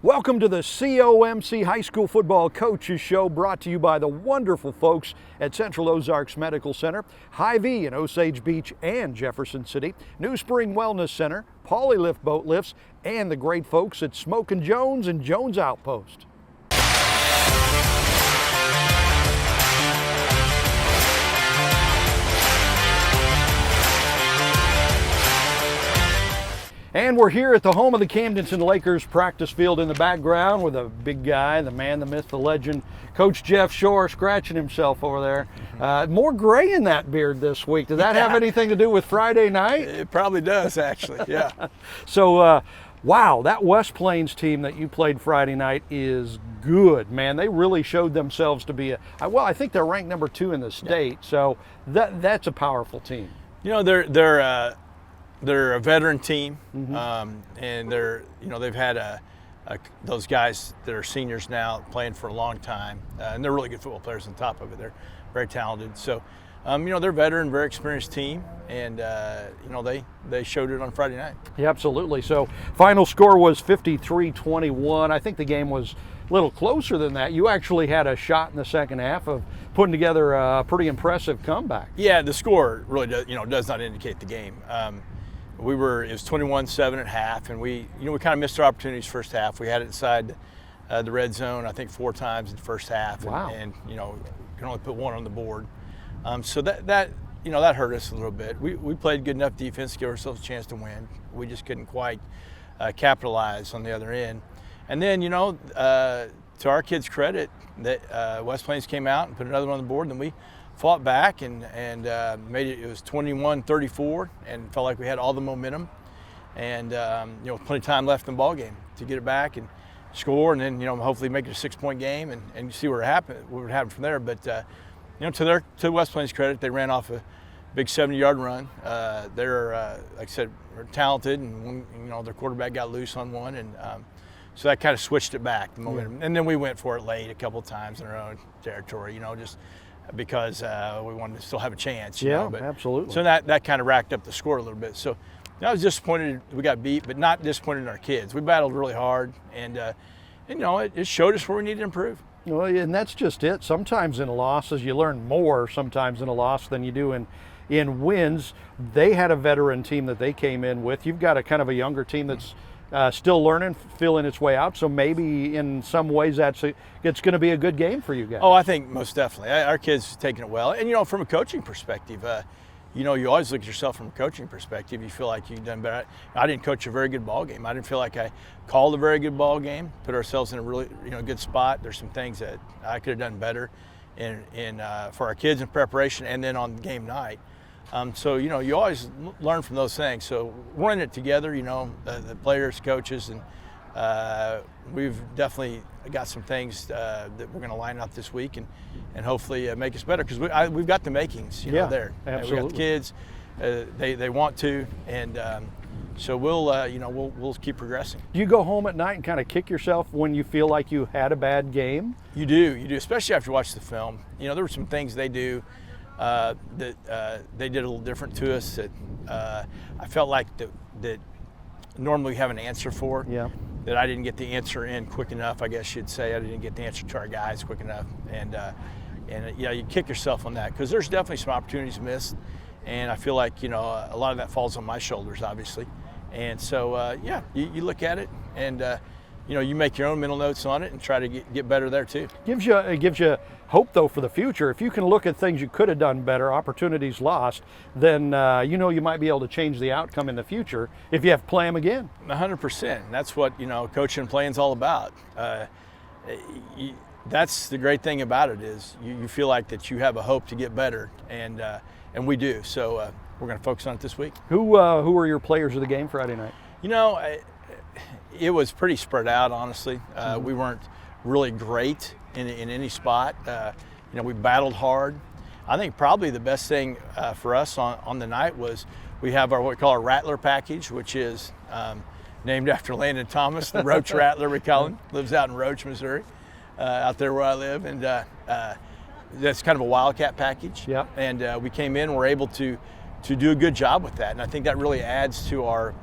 Welcome to the COMC High School Football Coaches Show, brought to you by the wonderful folks at Central Ozarks Medical Center, Hy-Vee in Osage Beach and Jefferson City, New Spring Wellness Center, Polylift Boat Lifts, and the great folks at Smokin' Jones and Jones Outpost. And we're here at the home of the Camdenton Lakers practice field in the background with a big guy, the man, the myth, the legend, Coach Jeff Shore, scratching himself over there. More gray in that beard this week. Did that have anything to do with Friday night? It probably does, actually, yeah. So, wow, that West Plains team that you played Friday night is good, man. They really showed themselves to be well, I think they're ranked number 2 in the state, so that's a powerful team. You know, they're a veteran team, and they've had those guys that are seniors now playing for a long time, and they're really good football players on top of it. They're very talented. So, they're a veteran, very experienced team, and they showed it on Friday night. Yeah, absolutely. So, final score was 53-21. I think the game was a little closer than that. You actually had a shot in the second half of putting together a pretty impressive comeback. Yeah, the score really does not indicate the game. It was 21-7 at half, and we kind of missed our opportunities first half. We had it inside the red zone, I think 4 times in the first half, wow. and can only put 1 on the board. So that hurt us a little bit. We played good enough defense to give ourselves a chance to win. We just couldn't quite capitalize on the other end. And then to our kids' credit, that West Plains came out and put another one on the board, and then we fought back and made it. It was 21-34, and felt like we had all the momentum, and plenty of time left in the ball game to get it back and score, and then hopefully make it a 6-point game and see what would happen from there. But to West Plains' credit, they ran off a big 70-yard run. They're like I said, they're talented, and their quarterback got loose on one, and so that kind of switched it back, the momentum. And then we went for it late a couple of times in our own territory, just because we wanted to still have a chance. But, absolutely. So that kind of racked up the score a little bit. So I was disappointed we got beat, but not disappointed in our kids. We battled really hard, and it showed us where we needed to improve. Well, and that's just it. Sometimes in losses, you learn more sometimes in a loss than you do in wins. They had a veteran team that they came in with. You've got a kind of a younger team that's still learning, feeling its way out. So maybe in some ways it's going to be a good game for you guys. Oh, I think most definitely. Our kids taking it well. And, from a coaching perspective, you always look at yourself from a coaching perspective. You feel like you've done better. I didn't coach a very good ball game. I didn't feel like I called a very good ball game, put ourselves in a really good spot. There's some things that I could have done better for our kids in preparation and then on game night. So, you always learn from those things. So we're in it together, the players, coaches, and we've definitely got some things that we're going to line up this week and hopefully make us better, because we've got the makings, there. Absolutely. We got the kids, they want to, and so we'll keep progressing. Do you go home at night and kind of kick yourself when you feel like you had a bad game? You do, especially after you watch the film. There were some things they do that they did a little different to us that I felt like that normally we have an answer for. Yeah. That I didn't get the answer in quick enough, I guess you'd say. I didn't get the answer to our guys quick enough, and you kick yourself on that, because there's definitely some opportunities missed, and I feel like a lot of that falls on my shoulders, obviously, and so you look at it and you make your own mental notes on it and try to get better there too. It gives you hope, though, for the future. If you can look at things you could have done better, opportunities lost, then you might be able to change the outcome in the future if you have to play them again. 100%. That's what coaching and playing is all about. That's the great thing about it, is you feel like that you have a hope to get better, and we do. So we're going to focus on it this week. Who were your players of the game Friday night? It was pretty spread out, honestly. We weren't really great in any spot. We battled hard. I think probably the best thing for us on the night was we have what we call our Rattler package, which is named after Landon Thomas, the Roach Rattler, we call him. Lives out in Roach, Missouri, out there where I live. And that's kind of a wildcat package. Yeah. And we came in and were able to do a good job with that. And I think that really adds to our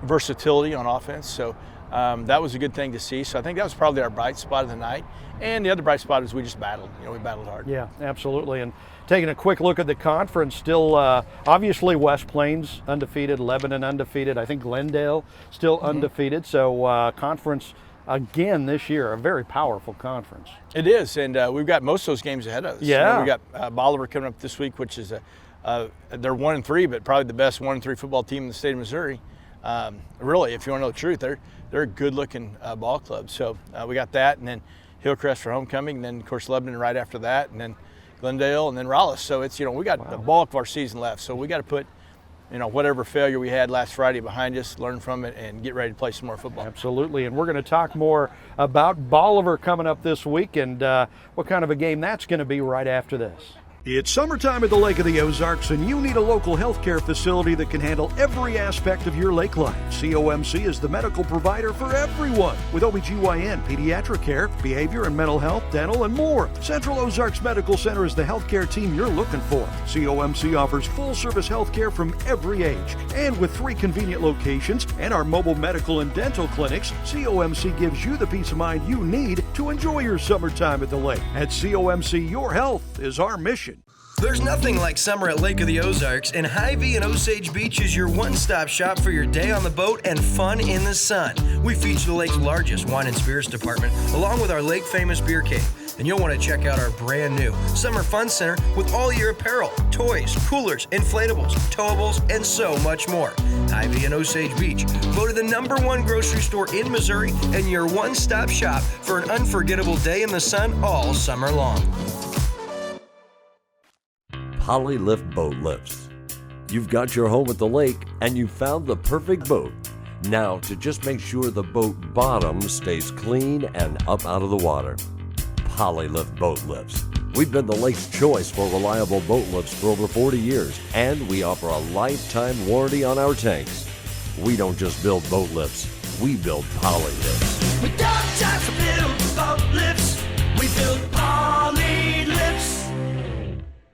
versatility on offense. So that was a good thing to see. So I think that was probably our bright spot of the night. And the other bright spot is we just battled. We battled hard. Yeah, absolutely. And taking a quick look at the conference, still obviously West Plains undefeated, Lebanon undefeated. I think Glendale still undefeated. So conference again this year, a very powerful conference. It is, and we've got most of those games ahead of us. Yeah, we got Bolivar coming up this week, which is they're 1-3, but probably the best 1-3 football team in the state of Missouri. Really, if you want to know the truth, they're a good-looking ball club. So we got that, and then Hillcrest for homecoming, and then of course Lebanon right after that, and then Glendale, and then Raleigh. So it's we got the bulk of our season left. So we got to put whatever failure we had last Friday behind us, learn from it, and get ready to play some more football. Absolutely, and we're going to talk more about Bolivar coming up this week and what kind of a game that's going to be right after this. It's summertime at the Lake of the Ozarks, and you need a local healthcare facility that can handle every aspect of your lake life. COMC is the medical provider for everyone with OBGYN, pediatric care, behavior and mental health, dental, and more. Central Ozarks Medical Center is the healthcare team you're looking for. COMC offers full-service healthcare from every age. And with 3 convenient locations and our mobile medical and dental clinics, COMC gives you the peace of mind you need to enjoy your summertime at the lake. At COMC, your health is our mission. There's nothing like summer at Lake of the Ozarks, and Hy-Vee and Osage Beach is your one-stop shop for your day on the boat and fun in the sun. We feature the lake's largest wine and spirits department, along with our lake-famous beer cave. And you'll want to check out our brand new Summer Fun Center with all your apparel, toys, coolers, inflatables, towables, and so much more. Hy-Vee and Osage Beach, voted the #1 grocery store in Missouri and your one-stop shop for an unforgettable day in the sun all summer long. Polylift Boat Lifts. You've got your home at the lake and you found the perfect boat. Now to just make sure the boat bottom stays clean and up out of the water. Polylift Boat Lifts. We've been the lake's choice for reliable boat lifts for over 40 years, and we offer a lifetime warranty on our tanks. We don't just build boat lifts, we build poly lifts. We don't just build boat lifts, we build poly lifts.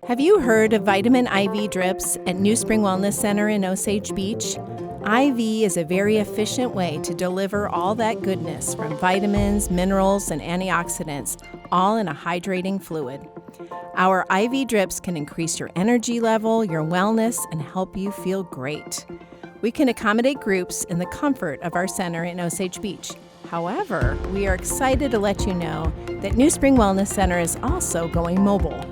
Have you heard of vitamin IV drips at New Spring Wellness Center in Osage Beach? IV is a very efficient way to deliver all that goodness from vitamins, minerals, and antioxidants, all in a hydrating fluid. Our IV drips can increase your energy level, your wellness, and help you feel great. We can accommodate groups in the comfort of our center in Osage Beach. However, we are excited to let you know that New Spring Wellness Center is also going mobile.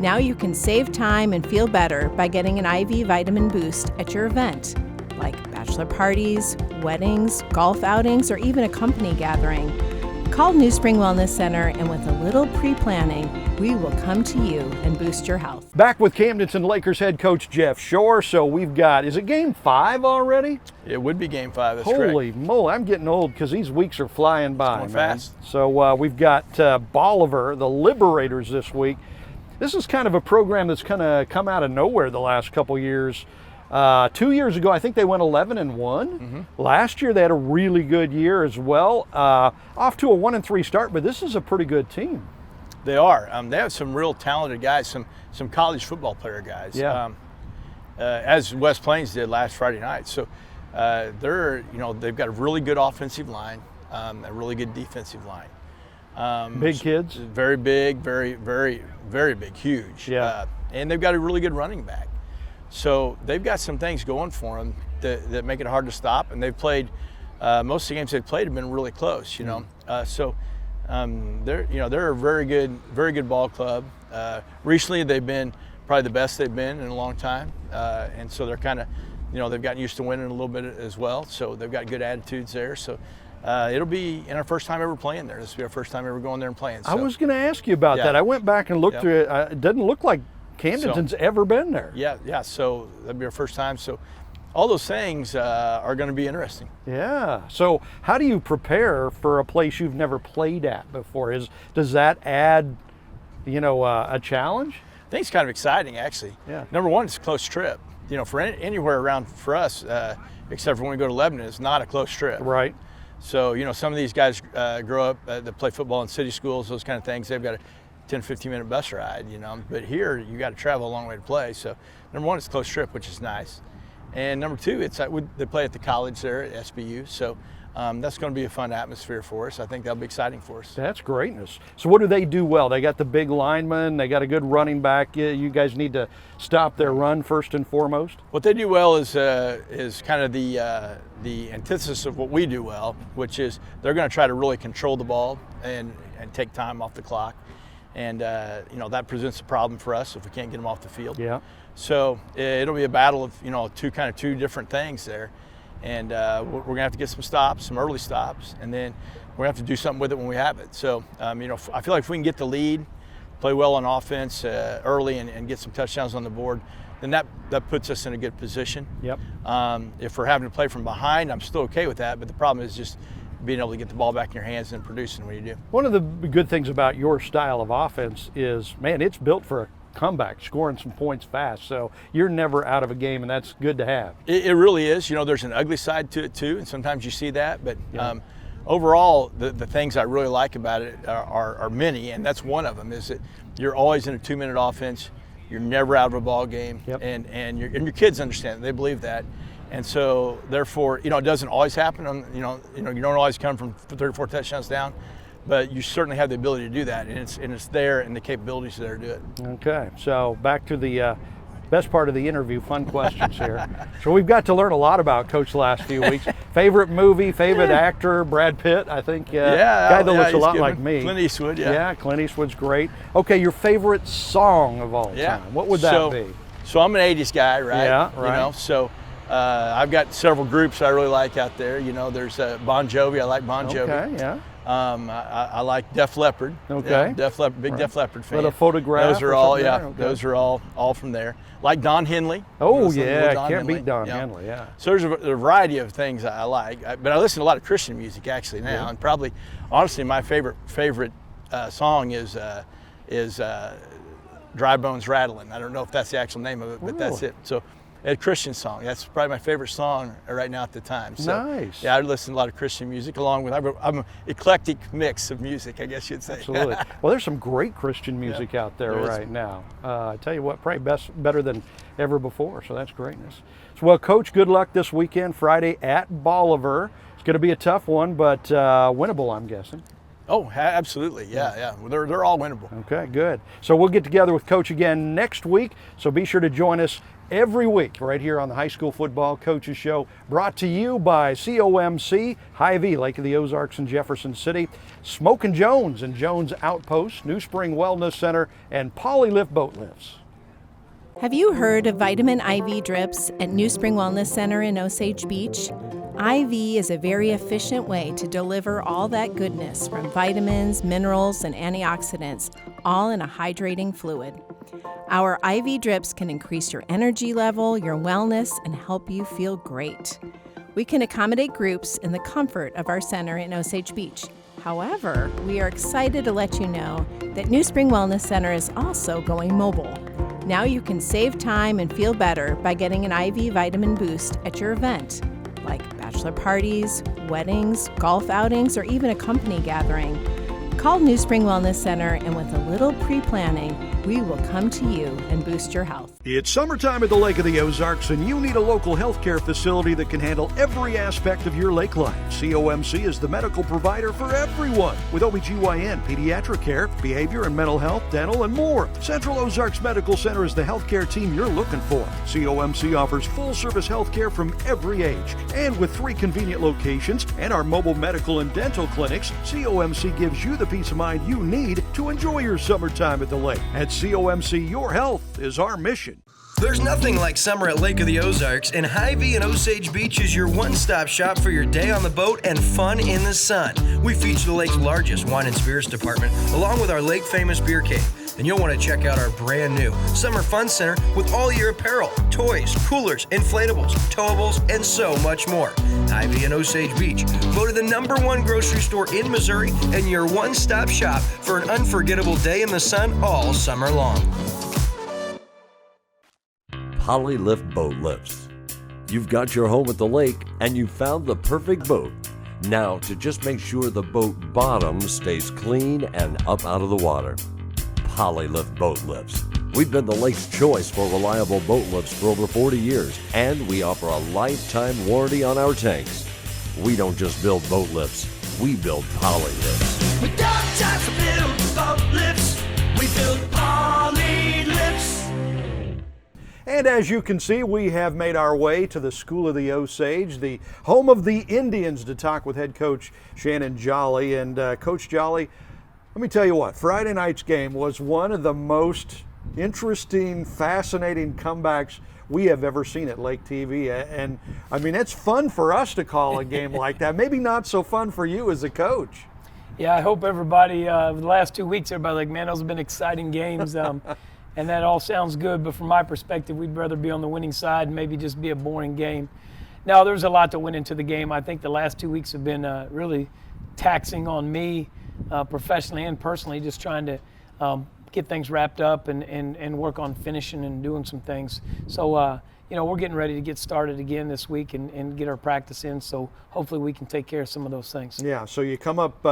Now you can save time and feel better by getting an IV vitamin boost at your event, like bachelor parties, weddings, golf outings, or even a company gathering. Call New Spring Wellness Center, and with a little pre-planning, we will come to you and boost your health. Back with Camdenton Lakers head coach Jeff Shore. So we've got, is it game 5 already? It would be game 5, that's correct. Holy moly, I'm getting old because these weeks are flying by, It's going man. fast. So we've got Bolivar, the Liberators this week. This is kind of a program that's kind of come out of nowhere the last couple years. 2 years ago, I think they went 11-1. Last year, they had a really good year as well. Off to a 1-3 start, but this is a pretty good team. They are. They have some real talented guys, some college football player guys. Yeah. As West Plains did last Friday night. So they've got a really good offensive line, a really good defensive line. Big kids. Very big, very, very, very big, huge. Yeah. And they've got a really good running back. So they've got some things going for them that make it hard to stop. And they've played, most of the games they've played have been really close, you know. They're a very good ball club. Recently they've been probably the best they've been in a long time. And so they're kind of, they've gotten used to winning a little bit as well. So they've got good attitudes there. So it'll be in our first time ever playing there. This will be our first time ever going there and playing. So, I was going to ask you about that. I went back and looked through it. It doesn't look like Camdenton's ever been there. Yeah. So that'll be our first time. So all those things are going to be interesting. Yeah. So how do you prepare for a place you've never played at before? Does that add, a challenge? I think it's kind of exciting, actually. Yeah. Number one, it's a close trip. For anywhere around for us, except for when we go to Lebanon, it's not a close trip. Right. So, some of these guys grow up, that play football in city schools, those kind of things. They've got a 10, 15-minute bus ride, But here, you got to travel a long way to play. So, number one, it's a close trip, which is nice. And number two, they play at the college there at SBU. So, That's going to be a fun atmosphere for us. I think that'll be exciting for us. That's greatness. So what do they do well? They got the big linemen, they got a good running back. You guys need to stop their run first and foremost? What they do well is kind of the antithesis of what we do well, which is they're going to try to really control the ball and take time off the clock. And that presents a problem for us if we can't get them off the field. Yeah. So it'll be a battle of two different things there. And we're going to have to get some stops, some early stops, and then we're going to have to do something with it when we have it. So, I feel like if we can get the lead, play well on offense early and get some touchdowns on the board, then that puts us in a good position. Yep. If we're having to play from behind, I'm still okay with that, but the problem is just being able to get the ball back in your hands and producing when you do. One of the good things about your style of offense is, man, it's built for a comeback, scoring some points fast. So you're never out of a game, and that's good to have. It really is. There's an ugly side to it too, and sometimes you see that. But overall, the things I really like about it are many, and that's one of them. Is that you're always in a 2-minute offense. You're never out of a ball game, yep. and your kids understand it. They believe that. And so, therefore, it doesn't always happen. You don't always come from 3 or 4 touchdowns down, but you certainly have the ability to do that, and it's there, and the capabilities are there to do it. Okay, so back to the best part of the interview, fun questions here. So we've got to learn a lot about Coach the last few weeks. Favorite movie, favorite actor, Brad Pitt, I think. Guy that looks a lot like me. Clint Eastwood, yeah. Yeah, Clint Eastwood's great. Okay, your favorite song of all time, what would that be? So I'm an 80s guy, right? Yeah, right. So I've got several groups I really like out there. There's Bon Jovi. I like Bon Jovi. Okay, yeah. I like Def Leppard. Okay. Def Leppard, big Def Leppard fan. With a photograph. Those are all, okay. Those are all from there. Like Don Henley. Oh yeah, can't beat Don Henley. Yeah. So there's a variety of things I like, but I listen to a lot of Christian music actually now, and probably, honestly, my favorite song is Dry Bones Rattling. I don't know if that's the actual name of it, but that's it. So. A Christian song. That's probably my favorite song right now at the time. So, nice. Yeah, I listen to a lot of Christian music along with, I'm an eclectic mix of music, I guess you'd say. Absolutely. Well, there's some great Christian music out there right now. I tell you what, probably better than ever before, so that's greatness. So, well, Coach, good luck this weekend, Friday at Bolivar. It's going to be a tough one, but winnable, I'm guessing. Oh, absolutely. Yeah. They're all winnable. Okay, good. So we'll get together with Coach again next week, so be sure to join us every week right here on the High School Football Coaches Show, brought to you by COMC, Hy-Vee, Lake of the Ozarks in Jefferson City, Smoke and Jones and Jones Outpost, New Spring Wellness Center, and Polylift Boat Lifts. Have you heard of vitamin IV drips at New Spring Wellness Center in Osage Beach? IV is a very efficient way to deliver all that goodness from vitamins, minerals, and antioxidants, all in a hydrating fluid. Our IV drips can increase your energy level, your wellness, and help you feel great. We can accommodate groups in the comfort of our center in Osage Beach. However, we are excited to let you know that New Spring Wellness Center is also going mobile. Now you can save time and feel better by getting an IV vitamin boost at your event, like bachelor parties, weddings, golf outings, or even a company gathering. Call New Spring Wellness Center, and with a little pre-planning, we will come to you and boost your health. It's summertime at the Lake of the Ozarks, and you need a local healthcare facility that can handle every aspect of your lake life. COMC is the medical provider for everyone, with OBGYN, pediatric care, behavior and mental health, dental, and more. Central Ozarks Medical Center is the healthcare team you're looking for. COMC offers full-service healthcare from every age, and with 3 convenient locations and our mobile medical and dental clinics, COMC gives you the peace of mind you need to enjoy your summertime at the lake. At COMC, your health is our mission. There's nothing like summer at Lake of the Ozarks, and Hy-Vee and Osage Beach is your one-stop shop for your day on the boat and fun in the sun. We feature the lake's largest wine and spirits department, along with our lake-famous beer cave. And you'll want to check out our brand new Summer Fun Center with all your apparel, toys, coolers, inflatables, towables, and so much more. Hy-Vee and Osage Beach, voted the #1 grocery store in Missouri and your one-stop shop for an unforgettable day in the sun all summer long. Polylift Boat Lifts. You've got your home at the lake and you found the perfect boat. Now to just make sure the boat bottom stays clean and up out of the water. Polylift Boat Lifts. We've been the lake's choice for reliable boat lifts for over 40 years, and we offer a lifetime warranty on our tanks. We don't just build boat lifts, we build poly lifts. We don't just build boat lifts, we build poly lifts. And as you can see, we have made our way to the School of the Osage, the home of the Indians, to talk with head coach Shannon Jolly. And Coach Jolly, let me tell you what, Friday night's game was one of the most interesting, fascinating comebacks we have ever seen at Lake TV. And I mean, it's fun for us to call a game like that. Maybe not so fun for you as a coach. Yeah, I hope everybody, the last 2 weeks, everybody's like, man, those have been exciting games. And that all sounds good, but from my perspective, we'd rather be on the winning side and maybe just be a boring game. Now, there's a lot that went into the game. I think the last 2 weeks have been really taxing on me professionally and personally, just trying to get things wrapped up and work on finishing and doing some things. So, we're getting ready to get started again this week and get our practice in, so hopefully we can take care of some of those things. Yeah, so you come up,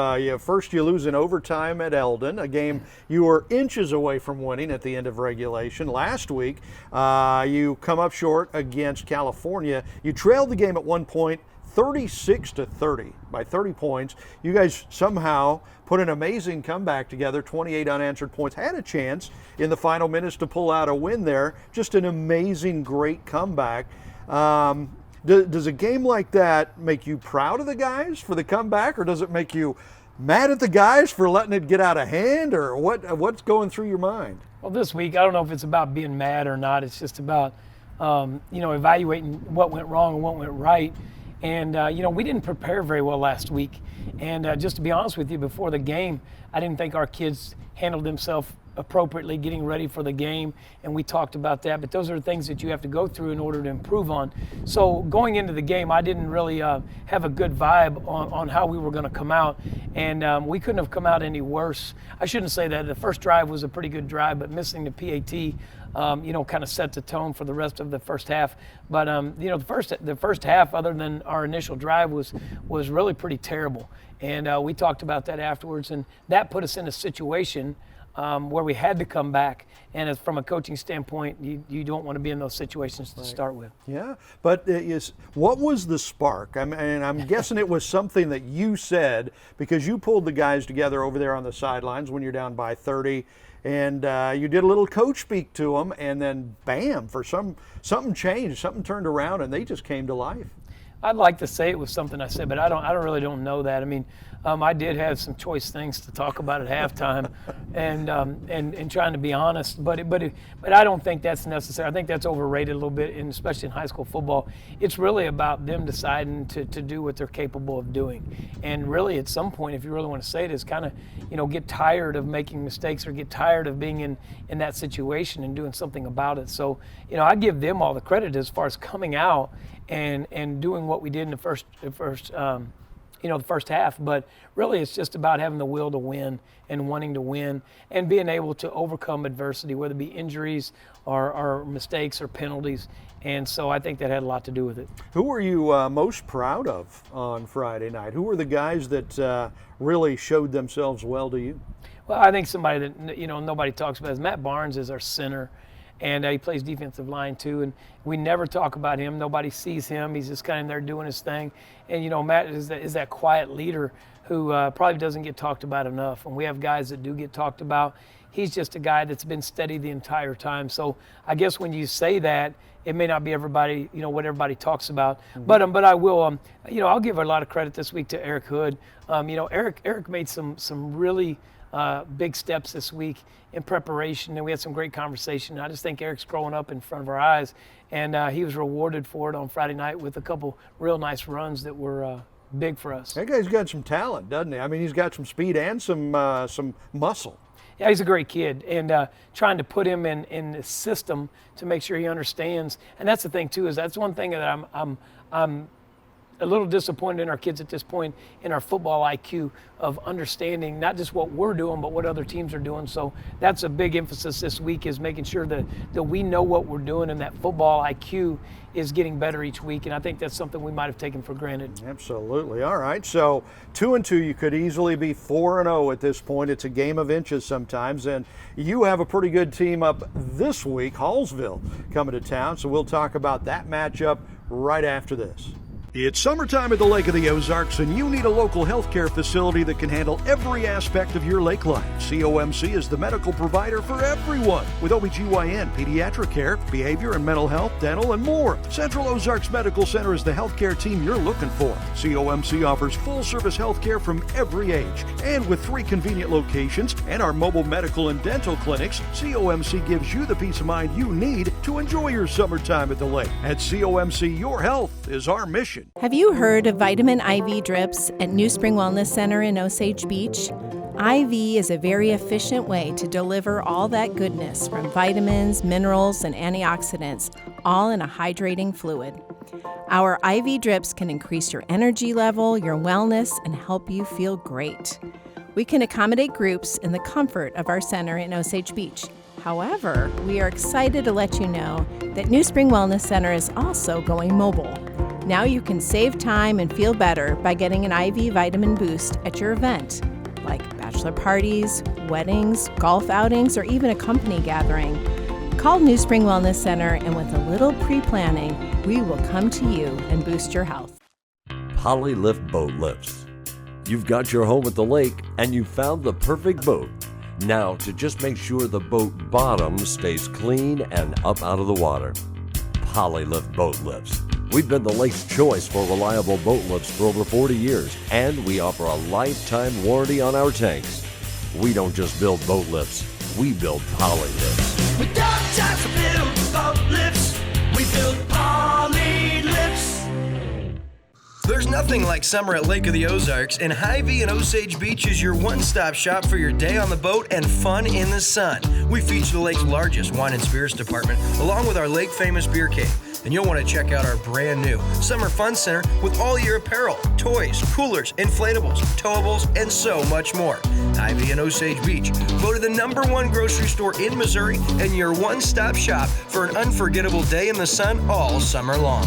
first you lose in overtime at Eldon, a game you were inches away from winning at the end of regulation. Last week, you come up short against California. You trailed the game at one point 36-30 by 30 points. You guys somehow put an amazing comeback together, 28 unanswered points, had a chance in the final minutes to pull out a win there. Just an amazing, great comeback. Does a game like that make you proud of the guys for the comeback, or does it make you mad at the guys for letting it get out of hand, or what's going through your mind? Well, this week, I don't know if it's about being mad or not. It's just about, evaluating what went wrong and what went right. And, we didn't prepare very well last week. And just to be honest with you, before the game, I didn't think our kids handled themselves appropriately getting ready for the game, and we talked about that. But those are the things that you have to go through in order to improve on. So going into the game, I didn't really have a good vibe on how we were going to come out, and we couldn't have come out any worse. I shouldn't say that. The first drive was a pretty good drive, but missing the PAT kind of set the tone for the rest of the first half. But the first half, other than our initial drive, was really pretty terrible. And we talked about that afterwards, and that put us in a situation where we had to come back. And as, from a coaching standpoint, you don't want to be in those situations to start with. Yeah, but what was the spark? I'm guessing it was something that you said, because you pulled the guys together over there on the sidelines when you're down by 30. And you did a little coach speak to them, and then bam, something changed, something turned around, and they just came to life. I'd like to say it was something I said, but I really don't know that. I mean, I did have some choice things to talk about at halftime, and trying to be honest, but I don't think that's necessary. I think that's overrated a little bit, and especially in high school football. It's really about them deciding to do what they're capable of doing. And really, at some point, if you really want to say it, is kind of get tired of making mistakes or get tired of being in that situation and doing something about it. So I give them all the credit as far as coming out and doing what we did in the first half. But really, it's just about having the will to win and wanting to win and being able to overcome adversity, whether it be injuries or mistakes or penalties. And so I think that had a lot to do with it. Who were you most proud of on Friday night? Who were the guys that really showed themselves well to you? Well, I think somebody that nobody talks about is Matt Barnes is our center. And he plays defensive line too, and we never talk about him. Nobody sees him. He's just kind of there doing his thing. And Matt is that quiet leader who probably doesn't get talked about enough. And we have guys that do get talked about. He's just a guy that's been steady the entire time. So I guess when you say that, it may not be everybody, what everybody talks about. Mm-hmm. But I will, I'll give a lot of credit this week to Eric Hood. Eric made some really big steps this week in preparation, and we had some great conversation. I just think Eric's growing up in front of our eyes, and he was rewarded for it on Friday night with a couple real nice runs that were big for us. That guy's got some talent, doesn't he? I mean, he's got some speed and some muscle. Yeah, he's a great kid, and trying to put him in the system to make sure he understands. And that's the thing too, is that's one thing that I'm a little disappointed in our kids at this point in our football IQ of understanding not just what we're doing, but what other teams are doing. So that's a big emphasis this week, is making sure that we know what we're doing, and that football IQ is getting better each week. And I think that's something we might have taken for granted. Absolutely. All right. So 2-2, you could easily be 4-0 at this point. It's a game of inches sometimes. And you have a pretty good team up this week, Hallsville, coming to town. So we'll talk about that matchup right after this. It's summertime at the Lake of the Ozarks, and you need a local healthcare facility that can handle every aspect of your lake life. COMC is the medical provider for everyone, with OBGYN, pediatric care, behavior and mental health, dental, and more. Central Ozarks Medical Center is the healthcare team you're looking for. COMC offers full-service healthcare from every age. And with 3 convenient locations and our mobile medical and dental clinics, COMC gives you the peace of mind you need to enjoy your summertime at the lake. At COMC, your health is our mission. Have you heard of vitamin IV drips at New Spring Wellness Center in Osage Beach? IV is a very efficient way to deliver all that goodness from vitamins, minerals, and antioxidants, all in a hydrating fluid. Our IV drips can increase your energy level, your wellness, and help you feel great. We can accommodate groups in the comfort of our center in Osage Beach. However, we are excited to let you know that New Spring Wellness Center is also going mobile. Now you can save time and feel better by getting an IV vitamin boost at your event, like bachelor parties, weddings, golf outings, or even a company gathering. Call New Spring Wellness Center, and with a little pre-planning, we will come to you and boost your health. Polylift Boat Lifts. You've got your home at the lake and you found the perfect boat. Now to just make sure the boat bottom stays clean and up out of the water. Polylift Boat Lifts. We've been the lake's choice for reliable boat lifts for over 40 years, and we offer a lifetime warranty on our tanks. We don't just build boat lifts, we build poly lifts. We got time to build boat lifts. We build poly lifts. There's nothing like summer at Lake of the Ozarks, and Hy-Vee and Osage Beach is your one-stop shop for your day on the boat and fun in the sun. We feature the lake's largest wine and spirits department, along with our lake-famous beer cave. And you'll want to check out our brand new Summer Fun Center with all your apparel, toys, coolers, inflatables, towables, and so much more. Hy-Vee and Osage Beach, voted the #1 grocery store in Missouri and your one-stop shop for an unforgettable day in the sun all summer long.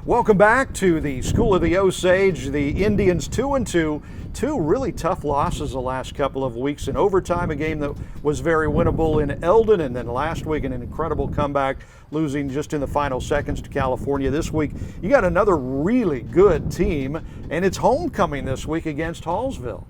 Welcome back to the School of the Osage. The Indians 2-2. 2 really tough losses the last couple of weeks. In overtime, a game that was very winnable in Eldon, and then last week an incredible comeback, losing just in the final seconds to California. This week, you got another really good team, and it's homecoming this week against Hallsville.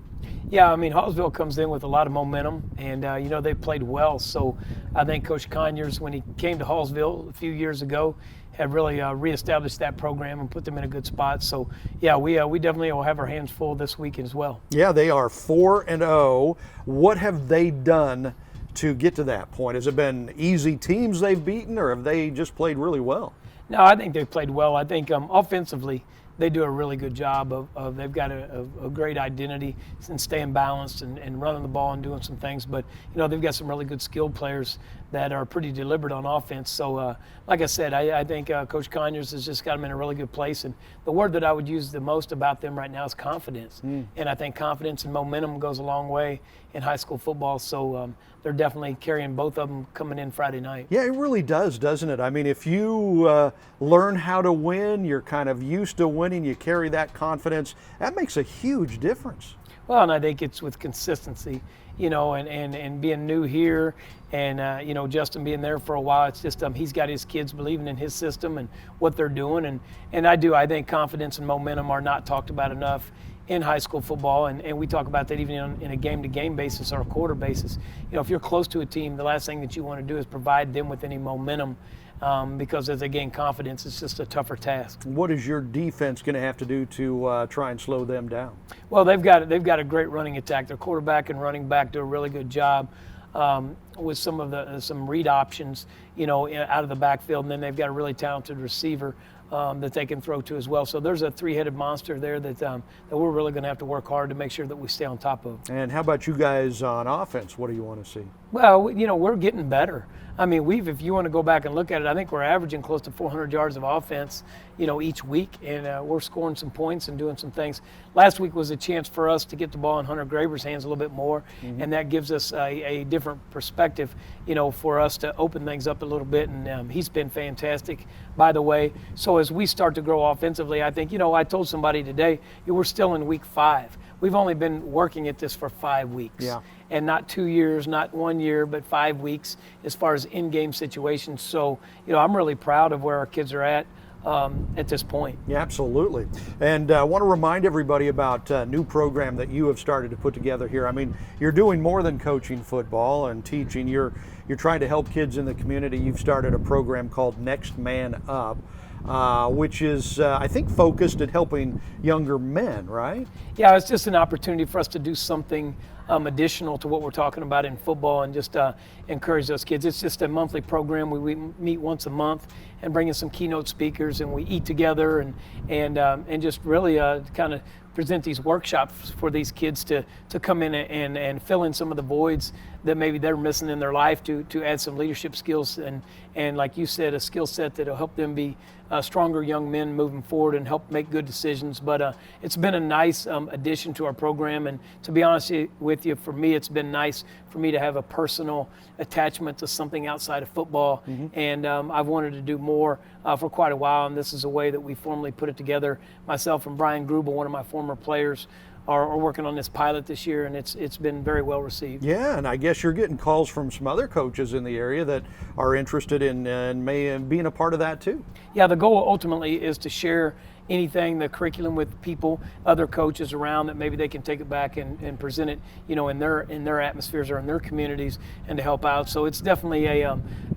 Yeah, I mean, Hallsville comes in with a lot of momentum, and, they played well. So I think Coach Conyers, when he came to Hallsville a few years ago, had really reestablished that program and put them in a good spot. So, yeah, we definitely will have our hands full this weekend as well. Yeah, they are 4-0. What have they done to get to that point? Has it been easy teams they've beaten, or have they just played really well? No, I think they've played well. I think offensively, they do a really good job of they've got a great identity and staying balanced and running the ball and doing some things. But, they've got some really good skilled players that are pretty deliberate on offense. So, like I said, I think Coach Conyers has just got them in a really good place. And the word that I would use the most about them right now is confidence. And I think confidence and momentum goes a long way in high school football. So they're definitely carrying both of them coming in Friday night. Yeah, it really does, doesn't it? I mean, if you learn how to win, you're kind of used to winning, you carry that confidence, that makes a huge difference. Well, and I think it's with consistency, and being new here and, Justin being there for a while. It's just he's got his kids believing in his system and what they're doing. And I think confidence and momentum are not talked about enough in high school football, and we talk about that even in a game-to-game basis or a quarter basis. If you're close to a team, the last thing that you want to do is provide them with any momentum because as they gain confidence, it's just a tougher task. What is your defense going to have to do to try and slow them down? Well, they've got a great running attack. Their quarterback and running back do a really good job with some read options, out of the backfield, and then they've got a really talented receiver that they can throw to as well. So there's a three-headed monster there that we're really going to have to work hard to make sure that we stay on top of. And how about you guys on offense? What do you want to see? Well, we're getting better. I mean, if you want to go back and look at it, I think we're averaging close to 400 yards of offense, each week, and we're scoring some points and doing some things. Last week was a chance for us to get the ball in Hunter Graber's hands a little bit more, and that gives us a different perspective, for us to open things up a little bit, and he's been fantastic, by the way. So as we start to grow offensively, I think, I told somebody today, we're still in week 5. We've only been working at this for 5 weeks. Yeah. And not 2 years, not 1 year, but 5 weeks as far as in-game situations. So, I'm really proud of where our kids are at. at this point. Yeah, absolutely. And I want to remind everybody about a new program that you have started to put together here. I mean, you're doing more than coaching football and teaching. You're trying to help kids in the community. You've started a program called Next Man Up, which is, I think, focused at helping younger men, right? Yeah, it's just an opportunity for us to do something additional to what we're talking about in football and just encourage those kids. It's just a monthly program. We meet once a month and bring in some keynote speakers, and we eat together and just really kind of present these workshops for these kids to come in and fill in some of the voids that maybe they're missing in their life, to add some leadership skills and like you said, a skill set that'll help them be stronger young men moving forward and help make good decisions. But it's been a nice addition to our program, and to be honest with you, for me, it's been nice for me to have a personal attachment to something outside of football. And I've wanted to do more for quite a while, and this is a way that we formally put it together. Myself and Brian Grubel, one of my former players, are working on this pilot this year, and it's been very well received. Yeah, and I guess you're getting calls from some other coaches in the area that are interested in being a part of that too. Yeah, the goal ultimately is to share anything, the curriculum, with people, other coaches around, that maybe they can take it back and present it, in their atmospheres or in their communities, and to help out. So it's definitely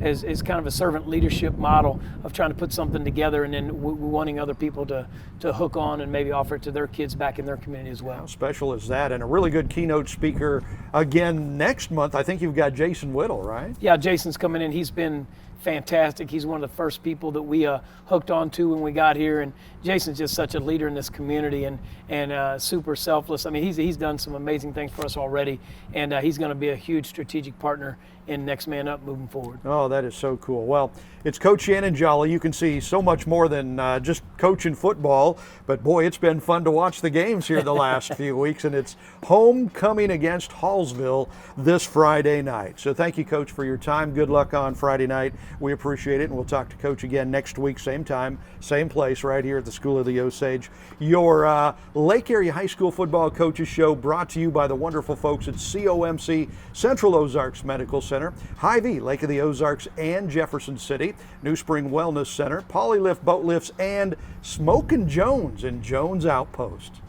is kind of a servant leadership model of trying to put something together, and then wanting other people to hook on and maybe offer it to their kids back in their community as well. How special is that? And a really good keynote speaker again next month. I think you've got Jason Whittle, right? Yeah, Jason's coming in. He's been fantastic. He's one of the first people that we hooked on to when we got here, and Jason's just such a leader in this community and super selfless. I mean, he's done some amazing things for us already, and he's going to be a huge strategic partner in Next Man Up moving forward. Oh, that is so cool. Well, it's Coach Shannon Jolly. You can see so much more than just coaching football, but boy, it's been fun to watch the games here the last few weeks, and it's homecoming against Hallsville this Friday night. So thank you, Coach, for your time. Good luck on Friday night. We appreciate it, and we'll talk to Coach again next week, same time, same place, right here at the School of the Osage. Your Lake Area High School Football Coaches Show, brought to you by the wonderful folks at COMC, Central Ozarks Medical Center, Hy-Vee, Lake of the Ozarks and Jefferson City, New Spring Wellness Center, Polylift Boat Lifts, and Smokin' Jones in Jones Outpost.